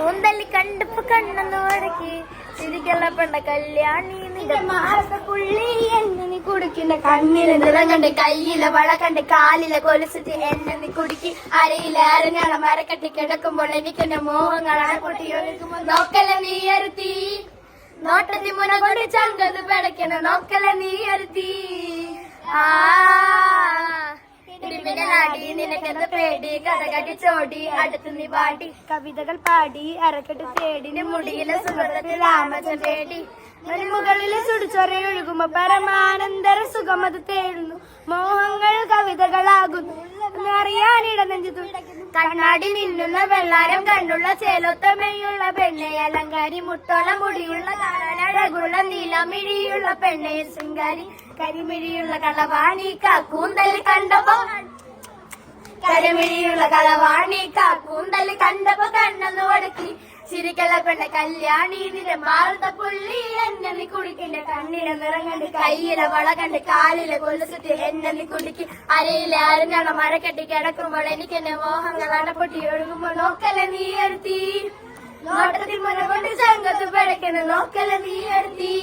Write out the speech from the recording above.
കൂന്തല്ലി കണ്ടപ്പോ കണ്ണെന്ന് വടക്കി ചിരിക്കല്ല പെണ്ണ കല്യാണി നിന്റെ മാസപ്പുള്ളി എന്നെ നീ കുടിക്കുന്ന കണ്ണിലെ നിറം കണ്ട് കയ്യിലെ വള കണ്ട് കാലിലെ കൊലുസിട്ട് എന്നെ നീ കുടുക്കി അരയിലെ അരഞ്ഞാളെ മരക്കട്ടി കിടക്കുമ്പോൾ എനിക്കെന്റെ മോഹങ്ങളാണ് പൊട്ടിയൊരുക്കുമ്പോ നോക്കല നീ അരുത്തി നോട്ടത്തി മുന കൊണ്ട് ചങ്കത് പിടയ്ക്കണ നോക്കല നീ അരുത്തി നിനക്കെന്ത പേടി കഥകടി ചോടി അടുത്ത് നീ പാടി കവിതകൾ പാടി അരക്കെട്ട് തേടിന് മുടിയിലെ സുഖത്തിൽ രാമചൻ തേടി മുകളിലെ സുടിച്ചൊറ ഒഴുകുമ്പോ പരമാനന്ദര സുഖമത് തേടുന്നു മോഹങ്ങൾ കവിതകളാകുന്നു അറിയാനിട നെഞ്ചു കണ്ണാടി നിന്നുന്ന വെള്ളാരം കണ്ടുള്ള ചേലൊത്തമയുള്ള പെണ്ണെ അലങ്കാരി മുട്ടോള മുടിയുള്ള കാലഴകുള്ള നീലമിഴിയുള്ള പെണ്ണെ ശൃംഗാരി കരിമിഴിയുള്ള കളവാണി കൂന്തൽ കണ്ടപ്പോ കരിമിഴിയുള്ള കളവാണി കൂന്തൽ കണ്ടപ്പോ കണ്ണെന്ന് വടക്കി ചിരിക്കല പെണ്ണ കല്യാണി നിന്റെ മാറുന്ന പുള്ളി എന്നെ നീ കുടിക്കിന്റെ കണ്ണിലെ നിറം കണ്ട് കയ്യിലെ വള കണ്ട് കാലിലെ കൊലുസത്തി എന്നെ നീ കുടിക്കി അരയിലെ അരഞ്ഞാണ മഴ കെട്ടി കിടക്കുമ്പോൾ എനിക്ക് എന്റെ മോഹങ്ങളാണ് പൊട്ടി ഒഴുകുമ്പോ നോക്കല നീ എടുത്തി നോട്ടത്തിൽ മുന കൊണ്ട് ചങ്കത്ത് പിടയ്ക്കുന്ന നോക്കല നീ എടുത്തി